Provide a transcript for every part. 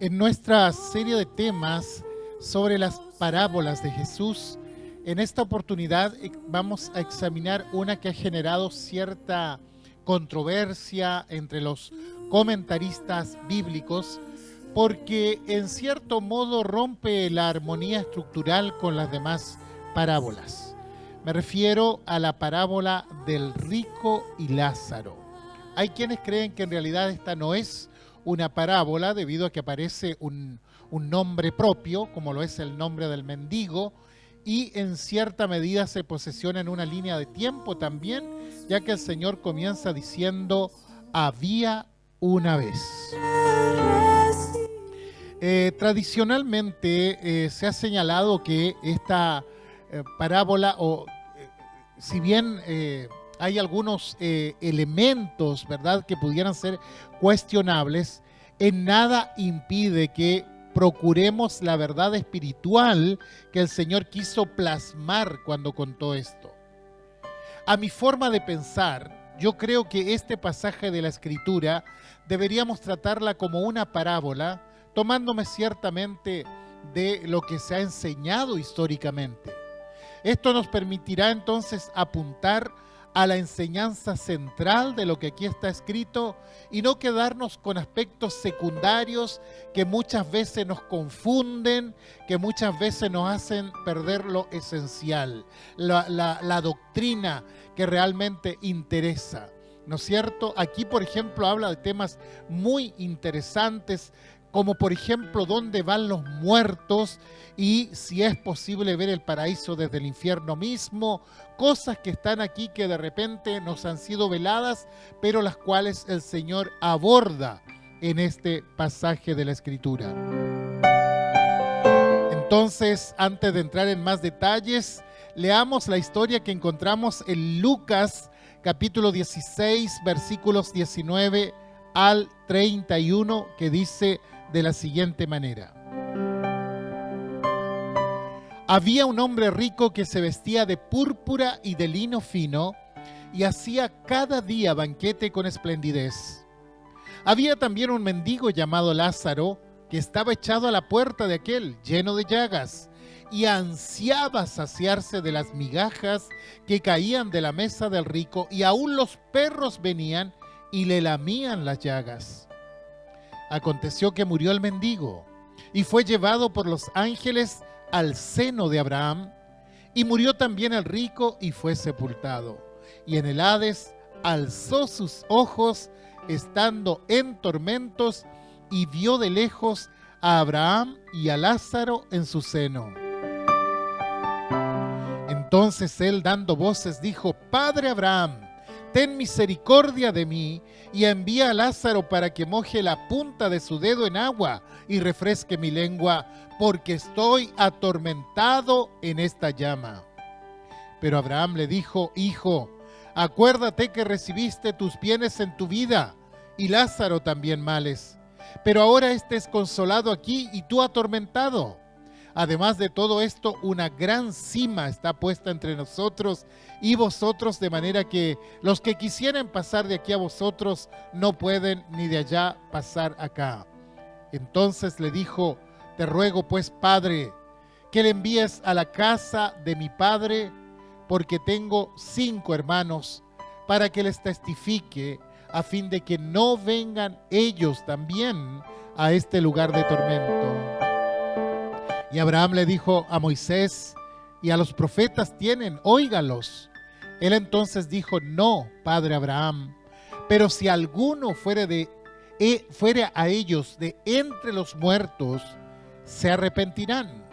En nuestra serie de temas sobre las parábolas de Jesús, en esta oportunidad vamos a examinar una que ha generado cierta controversia entre los comentaristas bíblicos, porque en cierto modo rompe la armonía estructural con las demás parábolas. Me refiero a la parábola del rico y Lázaro. Hay quienes creen que en realidad esta no es una parábola debido a que aparece un nombre propio, como lo es el nombre del mendigo, y en cierta medida se posesiona en una línea de tiempo también, ya que el Señor comienza diciendo, había una vez. Tradicionalmente se ha señalado que esta parábola, si bien hay algunos elementos, ¿verdad?, que pudieran ser cuestionables, en nada impide que procuremos la verdad espiritual que el Señor quiso plasmar cuando contó esto. A mi forma de pensar, yo creo que este pasaje de la Escritura deberíamos tratarla como una parábola, tomándome ciertamente de lo que se ha enseñado históricamente. Esto nos permitirá entonces apuntar a la enseñanza central de lo que aquí está escrito y no quedarnos con aspectos secundarios que muchas veces nos confunden, que muchas veces nos hacen perder lo esencial, la doctrina que realmente interesa, ¿no es cierto? Aquí, por ejemplo, habla de temas muy interesantes, como por ejemplo dónde van los muertos y si es posible ver el paraíso desde el infierno mismo, cosas que están aquí que de repente nos han sido veladas, pero las cuales el Señor aborda en este pasaje de la Escritura. Entonces, antes de entrar en más detalles, leamos la historia que encontramos en Lucas capítulo 16, versículos 19 al 31, que dice de la siguiente manera. Había un hombre rico que se vestía de púrpura y de lino fino y hacía cada día banquete con esplendidez. Había también un mendigo llamado Lázaro que estaba echado a la puerta de aquel, lleno de llagas, y ansiaba saciarse de las migajas que caían de la mesa del rico, y aún los perros venían y le lamían las llagas. Aconteció que murió el mendigo y fue llevado por los ángeles al seno de Abraham, y murió también el rico y fue sepultado. Y en el Hades alzó sus ojos estando en tormentos y vio de lejos a Abraham y a Lázaro en su seno. Entonces él, dando voces, dijo: Padre Abraham, ten misericordia de mí y envía a Lázaro para que moje la punta de su dedo en agua y refresque mi lengua, porque estoy atormentado en esta llama. Pero Abraham le dijo: Hijo, acuérdate que recibiste tus bienes en tu vida y Lázaro también males, pero ahora éste es consolado aquí y tú atormentado. Además de todo esto, una gran sima está puesta entre nosotros y vosotros, de manera que los que quisieren pasar de aquí a vosotros no pueden, ni de allá pasar acá. Entonces le dijo: Te ruego pues, Padre, que le envíes a la casa de mi padre, porque tengo 5 hermanos, para que les testifique, a fin de que no vengan ellos también a este lugar de tormento. Y Abraham le dijo a Moisés y a los profetas tienen, óigalos. Él entonces dijo: No, padre Abraham, pero si alguno fuere a ellos de entre los muertos, se arrepentirán.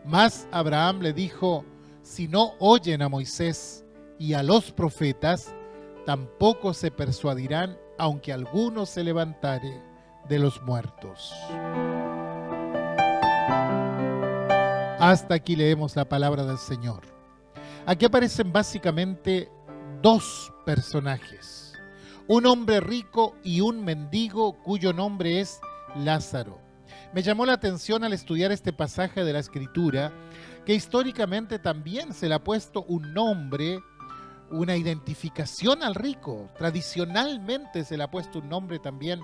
Mas Abraham le dijo: Si no oyen a Moisés y a los profetas, tampoco se persuadirán, aunque alguno se levantare de los muertos. Hasta aquí leemos la palabra del Señor. Aquí aparecen básicamente 2 personajes: un hombre rico y un mendigo cuyo nombre es Lázaro. Me llamó la atención al estudiar este pasaje de la Escritura que históricamente también se le ha puesto un nombre, una identificación al rico. Tradicionalmente se le ha puesto un nombre también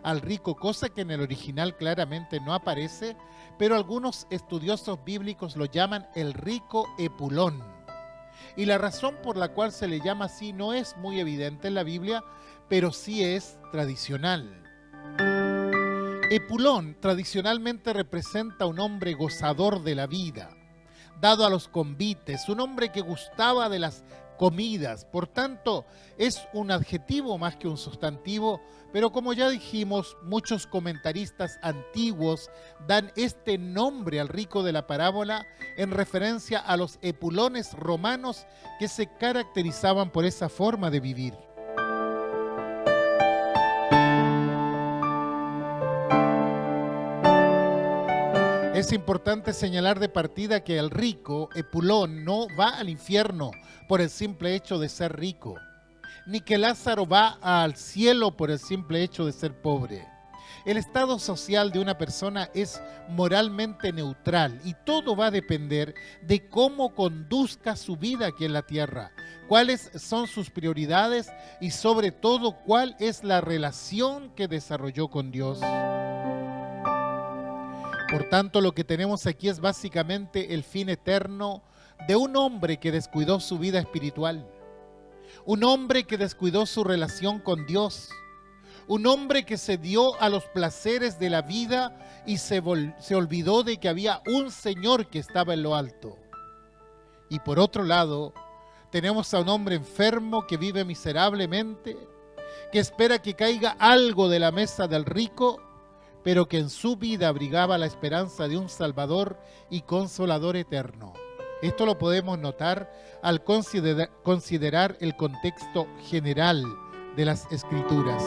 al rico, cosa que en el original claramente no aparece, pero algunos estudiosos bíblicos lo llaman el rico Epulón. Y la razón por la cual se le llama así no es muy evidente en la Biblia, pero sí es tradicional. Epulón tradicionalmente representa un hombre gozador de la vida, dado a los convites, un hombre que gustaba de las comidas, por tanto es un adjetivo más que un sustantivo, pero como ya dijimos, muchos comentaristas antiguos dan este nombre al rico de la parábola en referencia a los epulones romanos que se caracterizaban por esa forma de vivir. Es importante señalar de partida que el rico, Epulón, no va al infierno por el simple hecho de ser rico, ni que Lázaro va al cielo por el simple hecho de ser pobre. El estado social de una persona es moralmente neutral y todo va a depender de cómo conduzca su vida aquí en la tierra, cuáles son sus prioridades y sobre todo cuál es la relación que desarrolló con Dios. Por tanto, lo que tenemos aquí es básicamente el fin eterno de un hombre que descuidó su vida espiritual, un hombre que descuidó su relación con Dios, un hombre que se dio a los placeres de la vida y se olvidó de que había un Señor que estaba en lo alto. Y por otro lado, tenemos a un hombre enfermo que vive miserablemente, que espera que caiga algo de la mesa del rico, pero que en su vida abrigaba la esperanza de un Salvador y Consolador eterno. Esto lo podemos notar al considerar el contexto general de las Escrituras.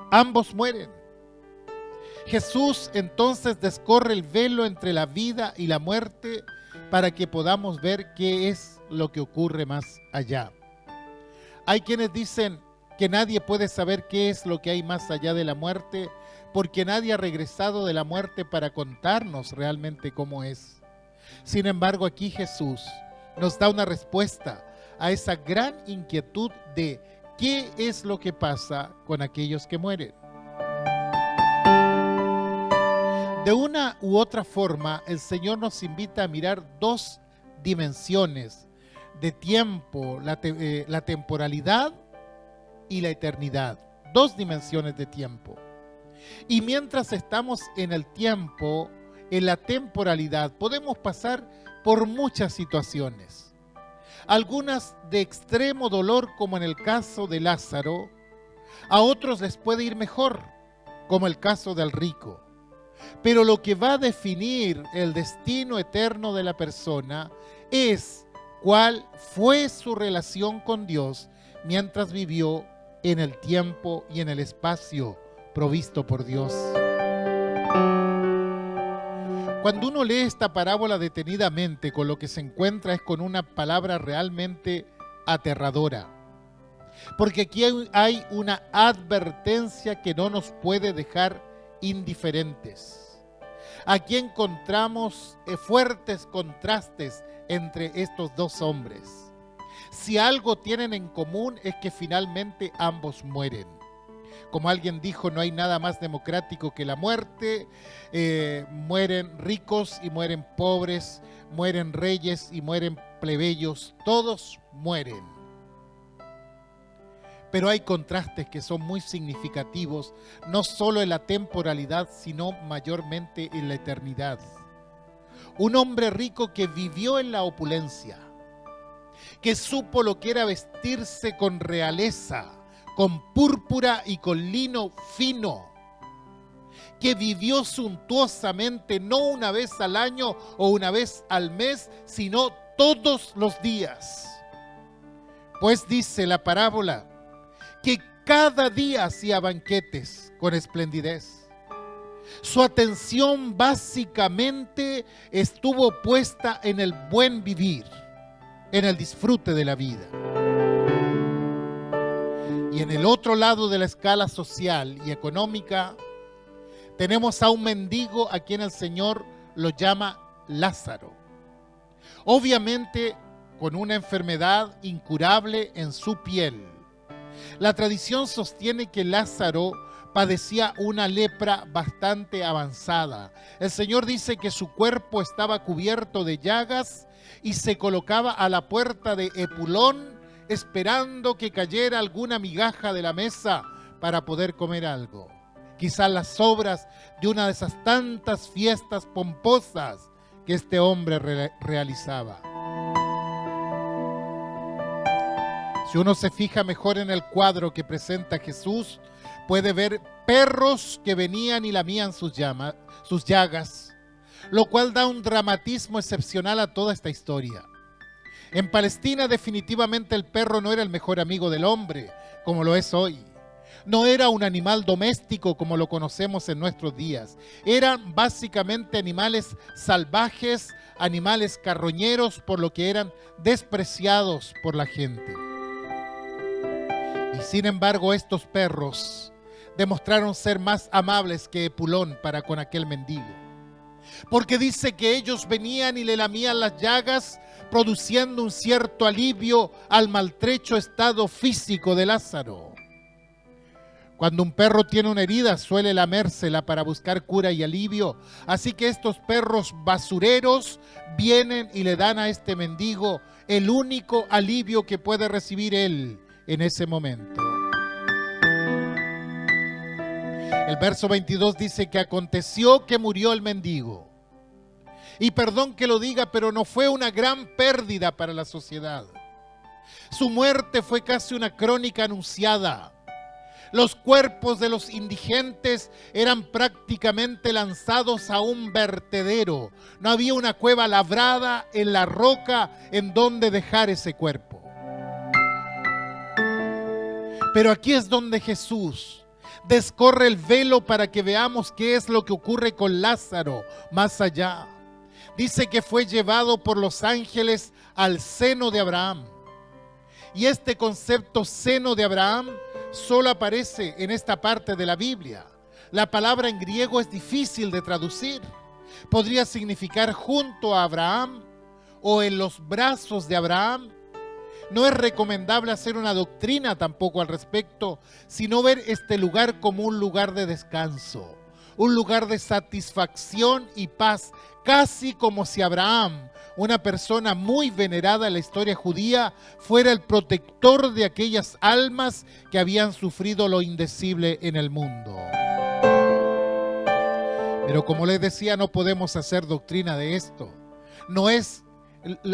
Ambos mueren. Jesús entonces descorre el velo entre la vida y la muerte para que podamos ver qué es lo que ocurre más allá. Hay quienes dicen que nadie puede saber qué es lo que hay más allá de la muerte, porque nadie ha regresado de la muerte para contarnos realmente cómo es. Sin embargo, aquí Jesús nos da una respuesta a esa gran inquietud de qué es lo que pasa con aquellos que mueren. De una u otra forma, el Señor nos invita a mirar dos dimensiones de tiempo, la temporalidad y la eternidad, dos dimensiones de tiempo. Y mientras estamos en el tiempo, en la temporalidad, podemos pasar por muchas situaciones. Algunas de extremo dolor, como en el caso de Lázaro, a otros les puede ir mejor, como el caso del rico. Pero lo que va a definir el destino eterno de la persona es cuál fue su relación con Dios mientras vivió en el tiempo y en el espacio provisto por Dios. Cuando uno lee esta parábola detenidamente, con lo que se encuentra es con una palabra realmente aterradora. Porque aquí hay una advertencia que no nos puede dejar indiferentes. Aquí encontramos fuertes contrastes entre estos dos hombres. Si algo tienen en común es que finalmente ambos mueren. Como alguien dijo, no hay nada más democrático que la muerte. Mueren ricos y mueren pobres, mueren reyes y mueren plebeyos, todos mueren. Pero hay contrastes que son muy significativos, no solo en la temporalidad, sino mayormente en la eternidad. Un hombre rico que vivió en la opulencia, que supo lo que era vestirse con realeza, con púrpura y con lino fino, que vivió suntuosamente no una vez al año o una vez al mes, sino todos los días. Pues dice la parábola que cada día hacía banquetes con esplendidez. Su atención básicamente estuvo puesta en el buen vivir, en el disfrute de la vida. Y en el otro lado de la escala social y económica, tenemos a un mendigo a quien el Señor lo llama Lázaro. Obviamente con una enfermedad incurable en su piel, La tradición sostiene que Lázaro padecía una lepra bastante avanzada. El Señor dice que su cuerpo estaba cubierto de llagas y se colocaba a la puerta de Epulón esperando que cayera alguna migaja de la mesa para poder comer algo. Quizás las sobras de una de esas tantas fiestas pomposas que este hombre realizaba. Si uno se fija mejor en el cuadro que presenta Jesús, puede ver perros que venían y lamían sus llagas, lo cual da un dramatismo excepcional a toda esta historia. En Palestina definitivamente el perro no era el mejor amigo del hombre, como lo es hoy. No era un animal doméstico como lo conocemos en nuestros días. Eran básicamente animales salvajes, animales carroñeros, por lo que eran despreciados por la gente. Y sin embargo, estos perros demostraron ser más amables que Epulón para con aquel mendigo. Porque dice que ellos venían y le lamían las llagas, produciendo un cierto alivio al maltrecho estado físico de Lázaro. Cuando un perro tiene una herida, suele lamérsela para buscar cura y alivio. Así que estos perros basureros vienen y le dan a este mendigo el único alivio que puede recibir él en ese momento. El verso 22 dice que aconteció que murió el mendigo. Y perdón que lo diga, pero no fue una gran pérdida para la sociedad. Su muerte fue casi una crónica anunciada. Los cuerpos de los indigentes eran prácticamente lanzados a un vertedero. No había una cueva labrada en la roca en donde dejar ese cuerpo. Pero aquí es donde Jesús descorre el velo para que veamos qué es lo que ocurre con Lázaro más allá. Dice que fue llevado por los ángeles al seno de Abraham. Y este concepto seno de Abraham solo aparece en esta parte de la Biblia. La palabra en griego es difícil de traducir. Podría significar junto a Abraham o en los brazos de Abraham. No es recomendable hacer una doctrina tampoco al respecto, sino ver este lugar como un lugar de descanso, un lugar de satisfacción y paz, casi como si Abraham, una persona muy venerada en la historia judía, fuera el protector de aquellas almas que habían sufrido lo indecible en el mundo. Pero como les decía, no podemos hacer doctrina de esto. No es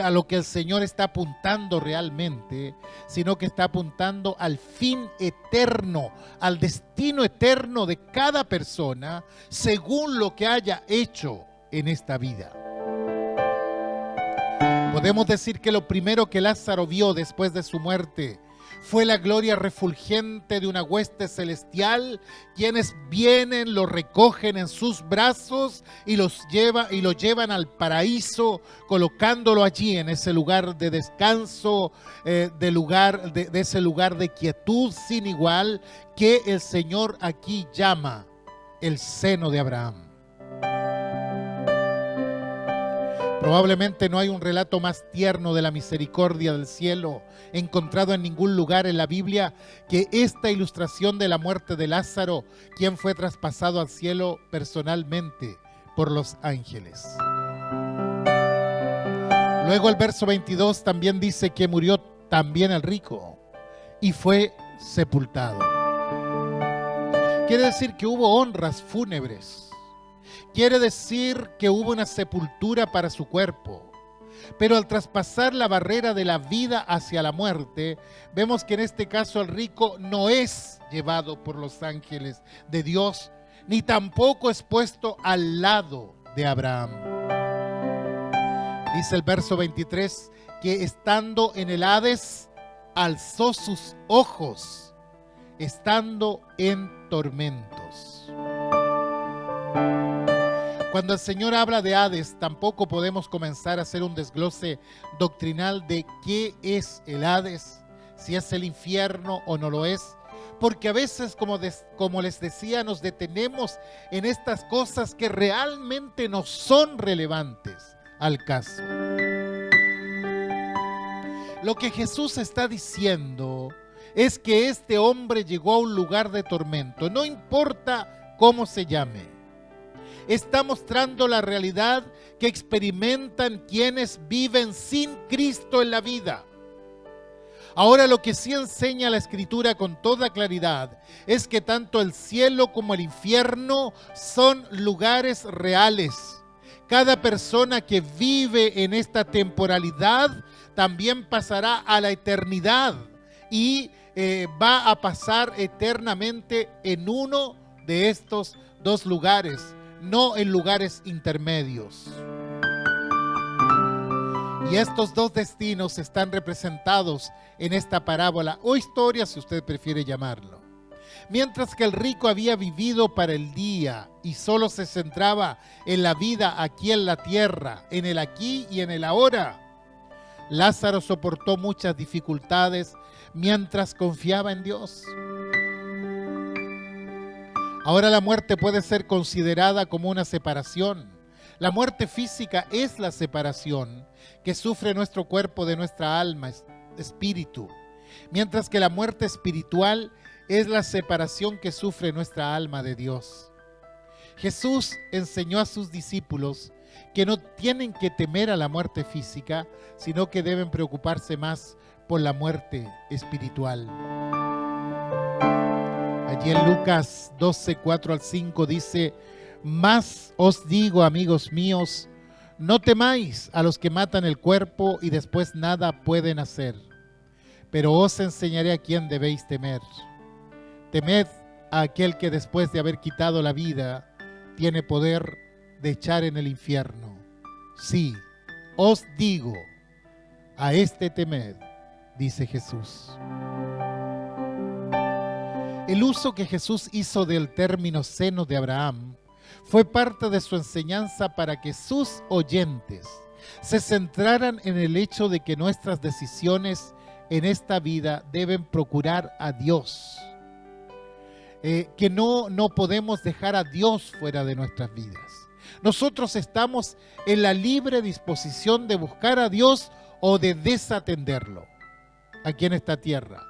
a lo que el Señor está apuntando realmente, sino que está apuntando al fin eterno, al destino eterno de cada persona, según lo que haya hecho en esta vida. Podemos decir que lo primero que Lázaro vio después de su muerte fue la gloria refulgente de una hueste celestial, quienes vienen, lo recogen en sus brazos y lo llevan al paraíso, colocándolo allí en ese lugar de descanso, de ese lugar de quietud sin igual, que el Señor aquí llama el seno de Abraham. Probablemente no hay un relato más tierno de la misericordia del cielo encontrado en ningún lugar en la Biblia que esta ilustración de la muerte de Lázaro, quien fue traspasado al cielo personalmente por los ángeles. Luego el verso 22 también dice que murió también el rico y fue sepultado. Quiere decir que hubo honras fúnebres. Quiere decir que hubo una sepultura para su cuerpo. Pero al traspasar la barrera de la vida hacia la muerte, vemos que en este caso el rico no es llevado por los ángeles de Dios, ni tampoco es puesto al lado de Abraham. Dice el verso 23 que estando en el Hades, alzó sus ojos, estando en tormentos. Cuando el Señor habla de Hades, tampoco podemos comenzar a hacer un desglose doctrinal de qué es el Hades, si es el infierno o no lo es, porque a veces, como les decía, nos detenemos en estas cosas que realmente no son relevantes al caso. Lo que Jesús está diciendo es que este hombre llegó a un lugar de tormento, no importa cómo se llame. Está mostrando la realidad que experimentan quienes viven sin Cristo en la vida. Ahora, lo que sí enseña la Escritura con toda claridad es que tanto el cielo como el infierno son lugares reales. Cada persona que vive en esta temporalidad también pasará a la eternidad y va a pasar eternamente en uno de estos dos lugares, no en lugares intermedios. Y estos dos destinos están representados en esta parábola o historia, si usted prefiere llamarlo. Mientras que el rico había vivido para el día y solo se centraba en la vida aquí en la tierra, en el aquí y en el ahora, Lázaro soportó muchas dificultades mientras confiaba en Dios. Ahora la muerte puede ser considerada como una separación. La muerte física es la separación que sufre nuestro cuerpo de nuestra alma, espíritu, mientras que la muerte espiritual es la separación que sufre nuestra alma de Dios. Jesús enseñó a sus discípulos que no tienen que temer a la muerte física, sino que deben preocuparse más por la muerte espiritual. Allí en Lucas 12, 4 al 5 dice: «Mas os digo, amigos míos, no temáis a los que matan el cuerpo y después nada pueden hacer, pero os enseñaré a quién debéis temer. Temed a aquel que después de haber quitado la vida tiene poder de echar en el infierno. Sí, os digo, a este temed», dice Jesús. El uso que Jesús hizo del término seno de Abraham fue parte de su enseñanza para que sus oyentes se centraran en el hecho de que nuestras decisiones en esta vida deben procurar a Dios. Que no podemos dejar a Dios fuera de nuestras vidas. Nosotros estamos en la libre disposición de buscar a Dios o de desatenderlo aquí en esta tierra.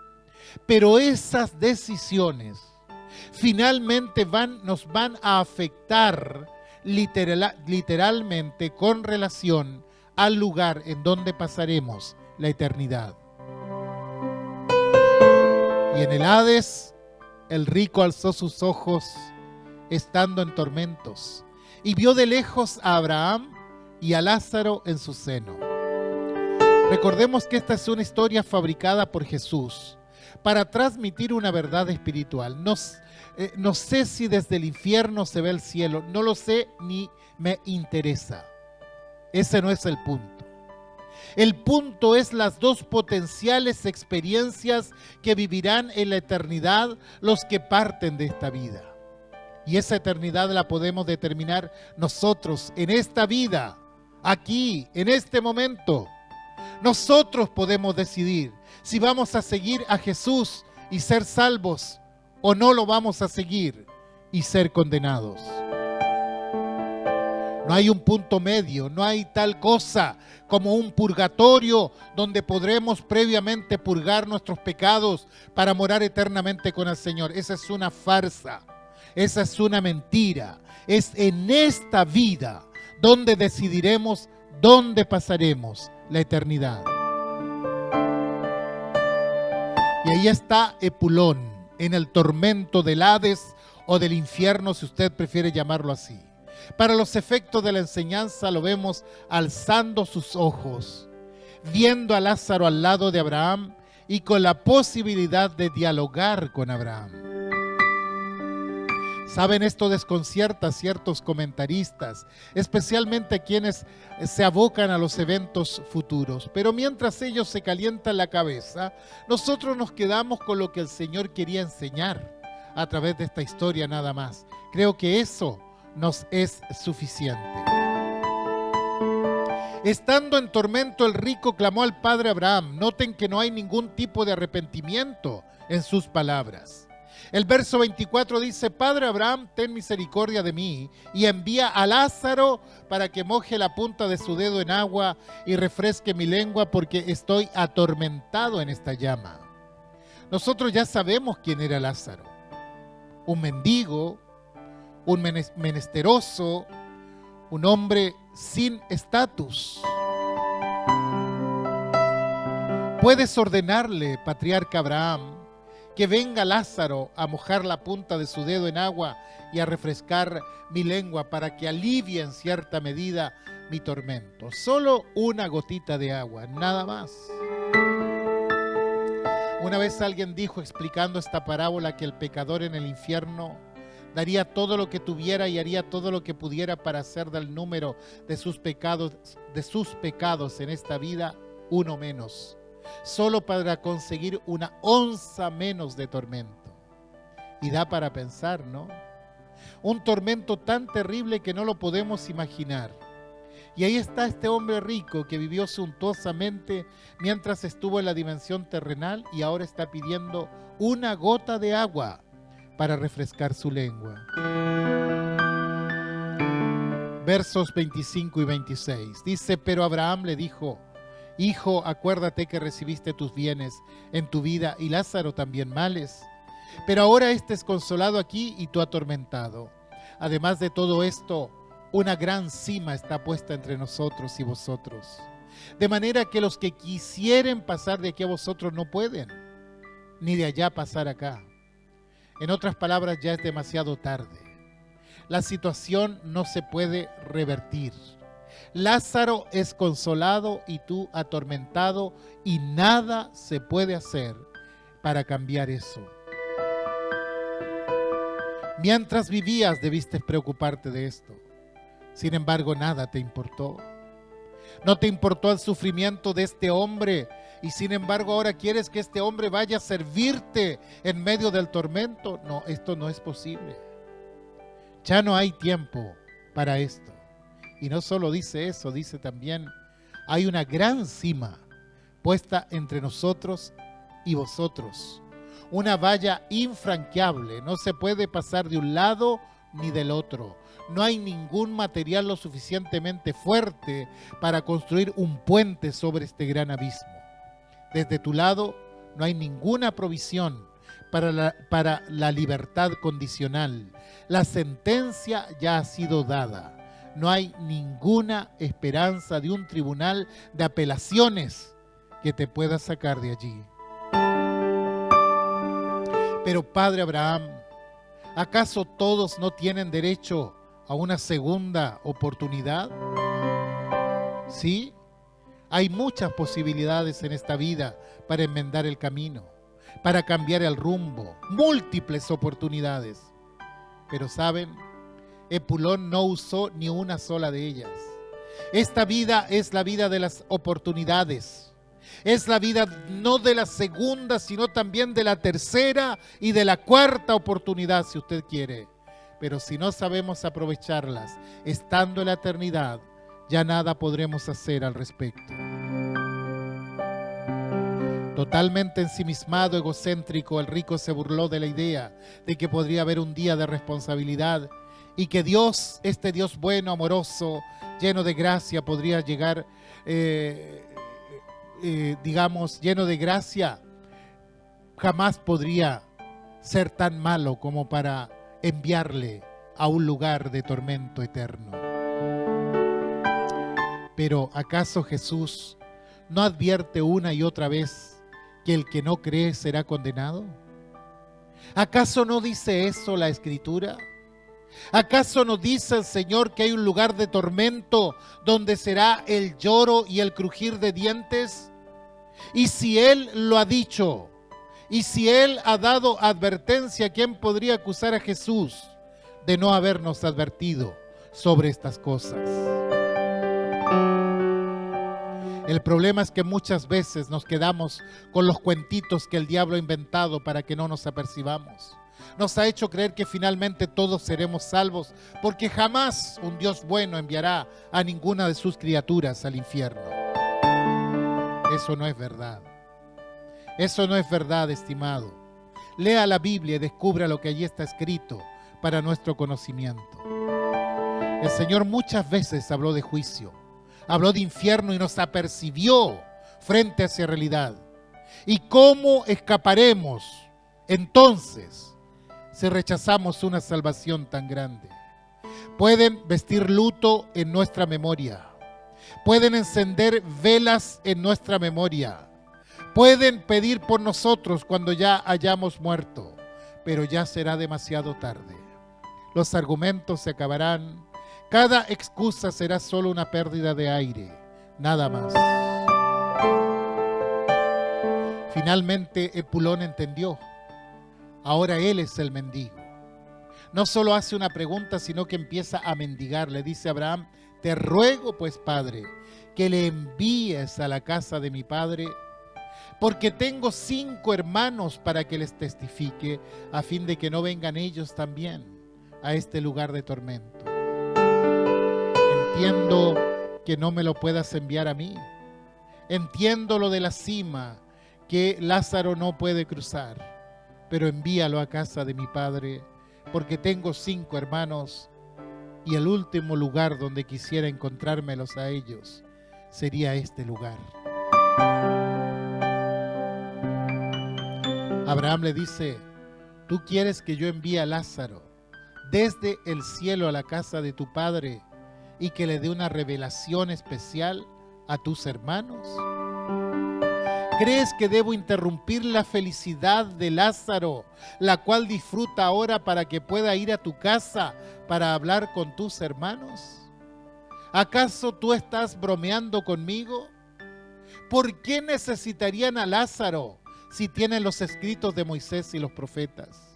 Pero esas decisiones finalmente nos van a afectar literalmente con relación al lugar en donde pasaremos la eternidad. Y en el Hades, el rico alzó sus ojos estando en tormentos y vio de lejos a Abraham y a Lázaro en su seno. Recordemos que esta es una historia fabricada por Jesús para transmitir una verdad espiritual. No sé si desde el infierno se ve el cielo, no lo sé ni me interesa. Ese no es el punto. El punto es las dos potenciales experiencias que vivirán en la eternidad los que parten de esta vida. Y esa eternidad la podemos determinar nosotros en esta vida, aquí, en este momento. Nosotros podemos decidir si vamos a seguir a Jesús y ser salvos o no lo vamos a seguir y ser condenados. No hay un punto medio, no hay tal cosa como un purgatorio donde podremos previamente purgar nuestros pecados para morar eternamente con el Señor. Esa es una farsa, esa es una mentira. Es en esta vida donde decidiremos dónde pasaremos la eternidad. Y ahí está Epulón, en el tormento del Hades o del infierno, si usted prefiere llamarlo así. Para los efectos de la enseñanza lo vemos alzando sus ojos, viendo a Lázaro al lado de Abraham y con la posibilidad de dialogar con Abraham. Saben, esto desconcierta a ciertos comentaristas, especialmente quienes se abocan a los eventos futuros. Pero mientras ellos se calientan la cabeza, nosotros nos quedamos con lo que el Señor quería enseñar a través de esta historia nada más. Creo que eso nos es suficiente. Estando en tormento, el rico clamó al padre Abraham. Noten que no hay ningún tipo de arrepentimiento en sus palabras. El verso 24 dice: «Padre Abraham, ten misericordia de mí y envía a Lázaro para que moje la punta de su dedo en agua y refresque mi lengua, porque estoy atormentado en esta llama». Nosotros ya sabemos quién era Lázaro. Un mendigo, un menesteroso, un hombre sin estatus. Puedes ordenarle, patriarca Abraham, que venga Lázaro a mojar la punta de su dedo en agua y a refrescar mi lengua para que alivie en cierta medida mi tormento. Solo una gotita de agua, nada más. Una vez alguien dijo, explicando esta parábola, que el pecador en el infierno daría todo lo que tuviera y haría todo lo que pudiera para hacer del número de sus pecados en esta vida uno menos, solo para conseguir una onza menos de tormento. Y da para pensar, ¿no? Un tormento tan terrible que no lo podemos imaginar. Y ahí está este hombre rico que vivió suntuosamente mientras estuvo en la dimensión terrenal y ahora está pidiendo una gota de agua para refrescar su lengua. Versos 25 y 26. Dice, pero Abraham le dijo, hijo, acuérdate que recibiste tus bienes en tu vida y Lázaro también males. Pero ahora este es consolado aquí y tú atormentado. Además de todo esto, una gran cima está puesta entre nosotros y vosotros, de manera que los que quisieren pasar de aquí a vosotros no pueden, ni de allá pasar acá. En otras palabras, ya es demasiado tarde. La situación no se puede revertir. Lázaro es consolado y tú atormentado, y nada se puede hacer para cambiar eso. Mientras vivías debiste preocuparte de esto. Sin embargo, nada te importó. No te importó el sufrimiento de este hombre y sin embargo ahora quieres que este hombre vaya a servirte en medio del tormento. No, esto no es posible. Ya no hay tiempo para esto. Y no solo dice eso, dice también, hay una gran cima puesta entre nosotros y vosotros. Una valla infranqueable, no se puede pasar de un lado ni del otro. No hay ningún material lo suficientemente fuerte para construir un puente sobre este gran abismo. Desde tu lado no hay ninguna provisión para la libertad condicional. La sentencia ya ha sido dada. No hay ninguna esperanza de un tribunal de apelaciones que te pueda sacar de allí. Pero Padre Abraham, ¿acaso todos no tienen derecho a una segunda oportunidad? Sí, hay muchas posibilidades en esta vida para enmendar el camino, para cambiar el rumbo, múltiples oportunidades. Pero ¿saben? Epulón no usó ni una sola de ellas. Esta vida es la vida de las oportunidades. Es la vida no de la segunda, sino también de la tercera y de la cuarta oportunidad, si usted quiere. Pero si no sabemos aprovecharlas, estando en la eternidad, ya nada podremos hacer al respecto. Totalmente ensimismado, egocéntrico, el rico se burló de la idea de que podría haber un día de responsabilidad y que Dios, este Dios bueno, amoroso, lleno de gracia, podría llegar, lleno de gracia, jamás podría ser tan malo como para enviarle a un lugar de tormento eterno. Pero ¿acaso Jesús no advierte una y otra vez que el que no cree será condenado? ¿Acaso no dice eso la Escritura? ¿Acaso no dice el Señor que hay un lugar de tormento donde será el lloro y el crujir de dientes? Y si Él lo ha dicho, y si Él ha dado advertencia, ¿quién podría acusar a Jesús de no habernos advertido sobre estas cosas? El problema es que muchas veces nos quedamos con los cuentitos que el diablo ha inventado para que no nos apercibamos. Nos ha hecho creer que finalmente todos seremos salvos, porque jamás un Dios bueno enviará a ninguna de sus criaturas al infierno. Eso no es verdad. Eso no es verdad, estimado. Lea la Biblia y descubra lo que allí está escrito para nuestro conocimiento. El Señor muchas veces habló de juicio, habló de infierno y nos apercibió frente a esa realidad. ¿Y cómo escaparemos entonces si rechazamos una salvación tan grande? Pueden vestir luto en nuestra memoria. Pueden encender velas en nuestra memoria. Pueden pedir por nosotros cuando ya hayamos muerto, pero ya será demasiado tarde. Los argumentos se acabarán. Cada excusa será solo una pérdida de aire, nada más. Finalmente Epulón entendió. Ahora él es el mendigo. No solo hace una pregunta, sino que empieza a mendigar. Le dice a Abraham: te ruego pues, Padre, que le envíes a la casa de mi padre, porque tengo 5 hermanos para que les testifique, a fin de que no vengan ellos también a este lugar de tormento. Entiendo que no me lo puedas enviar a mí. Entiendo lo de la cima, que Lázaro no puede cruzar, pero envíalo a casa de mi padre, porque tengo 5 hermanos, y el último lugar donde quisiera encontrármelos a ellos sería este lugar. Abraham le dice: ¿tú quieres que yo envíe a Lázaro desde el cielo a la casa de tu padre y que le dé una revelación especial a tus hermanos? ¿Crees que debo interrumpir la felicidad de Lázaro, la cual disfruta ahora, para que pueda ir a tu casa para hablar con tus hermanos? ¿Acaso tú estás bromeando conmigo? ¿Por qué necesitarían a Lázaro si tienen los escritos de Moisés y los profetas?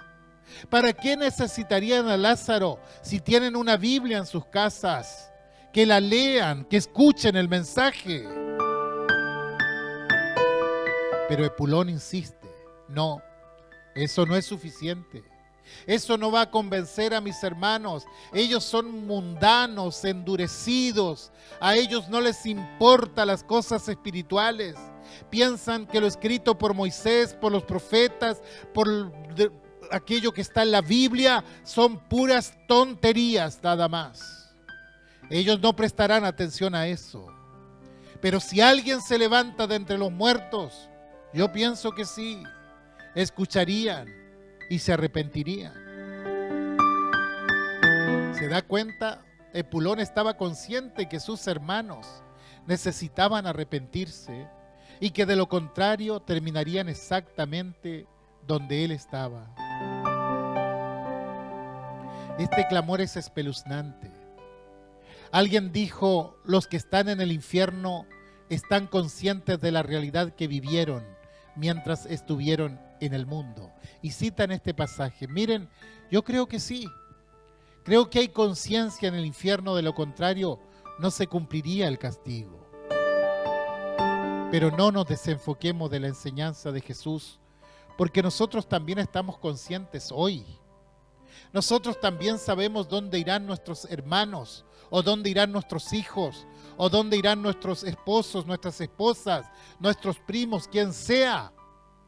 ¿Para qué necesitarían a Lázaro si tienen una Biblia en sus casas? Que la lean, que escuchen el mensaje. Pero Epulón insiste: no, eso no es suficiente. Eso no va a convencer a mis hermanos. Ellos son mundanos, endurecidos. A ellos no les importan las cosas espirituales. Piensan que lo escrito por Moisés, por los profetas, aquello que está en la Biblia, son puras tonterías nada más. Ellos no prestarán atención a eso. Pero si alguien se levanta de entre los muertos, yo pienso que sí, escucharían y se arrepentirían. ¿Se da cuenta? Epulón estaba consciente que sus hermanos necesitaban arrepentirse y que de lo contrario terminarían exactamente donde él estaba. Este clamor es espeluznante. Alguien dijo: los que están en el infierno están conscientes de la realidad que vivieron mientras estuvieron en el mundo. Y citan este pasaje. Miren, yo creo que sí. Creo que hay conciencia en el infierno, de lo contrario no se cumpliría el castigo. Pero no nos desenfoquemos de la enseñanza de Jesús, porque nosotros también estamos conscientes hoy. Nosotros también sabemos dónde irán nuestros hermanos, o dónde irán nuestros hijos, o dónde irán nuestros esposos, nuestras esposas, nuestros primos, quien sea,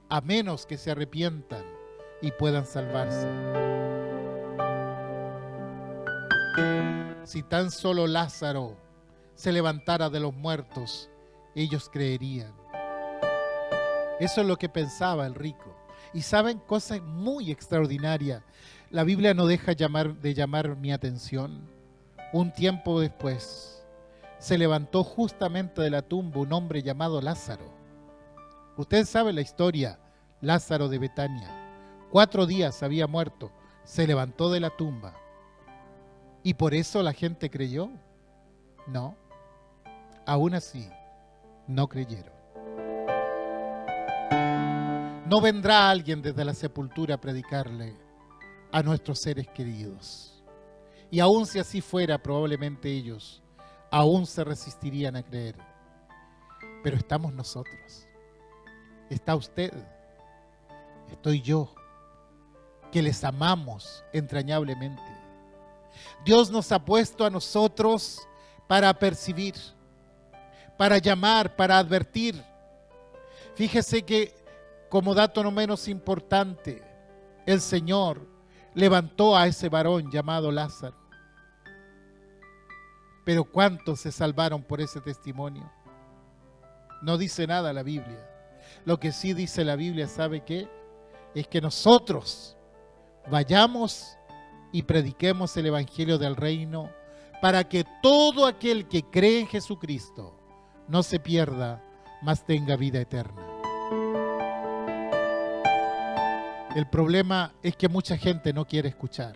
a menos que se arrepientan y puedan salvarse. Si tan solo Lázaro se levantara de los muertos, ellos creerían. Eso es lo que pensaba el rico. Y saben, cosa muy extraordinaria, la Biblia no deja de llamar mi atención. Un tiempo después se levantó justamente de la tumba un hombre llamado Lázaro. Ustedes saben la historia, Lázaro de Betania. 4 días había muerto, se levantó de la tumba. ¿Y por eso la gente creyó? No, aún así no creyeron. No vendrá alguien desde la sepultura a predicarle a nuestros seres queridos. Y aun si así fuera, probablemente ellos aún se resistirían a creer. Pero estamos nosotros. Está usted. Estoy yo, que les amamos entrañablemente. Dios nos ha puesto a nosotros para percibir, para llamar, para advertir. Fíjese que, como dato no menos importante, el Señor levantó a ese varón llamado Lázaro. Pero ¿cuántos se salvaron por ese testimonio? No dice nada la Biblia. Lo que sí dice la Biblia, ¿sabe qué? Es que nosotros vayamos y prediquemos el Evangelio del Reino para que todo aquel que cree en Jesucristo no se pierda, mas tenga vida eterna. El problema es que mucha gente no quiere escuchar.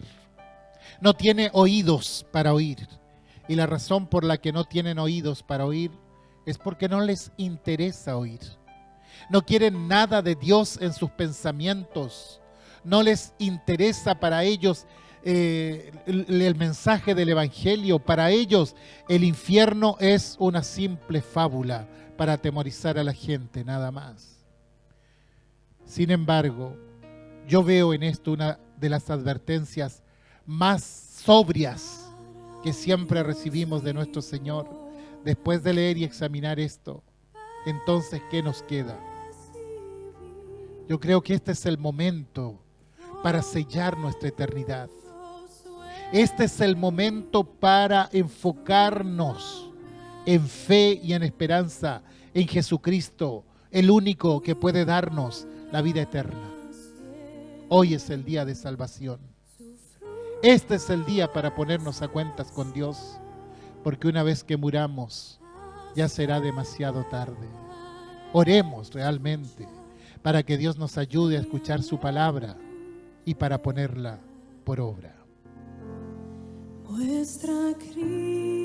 No tiene oídos para oír. Y la razón por la que no tienen oídos para oír es porque no les interesa oír. No quieren nada de Dios en sus pensamientos. No les interesa para ellos el mensaje del Evangelio. Para ellos el infierno es una simple fábula para atemorizar a la gente, nada más. Sin embargo, yo veo en esto una de las advertencias más sobrias que siempre recibimos de nuestro Señor. Después de leer y examinar esto, entonces, ¿qué nos queda? Yo creo que este es el momento para sellar nuestra eternidad. Este es el momento para enfocarnos en fe y en esperanza en Jesucristo, el único que puede darnos la vida eterna. Hoy es el día de salvación. Este es el día para ponernos a cuentas con Dios, porque una vez que muramos, ya será demasiado tarde. Oremos realmente para que Dios nos ayude a escuchar su palabra y para ponerla por obra. Muestra Cristo.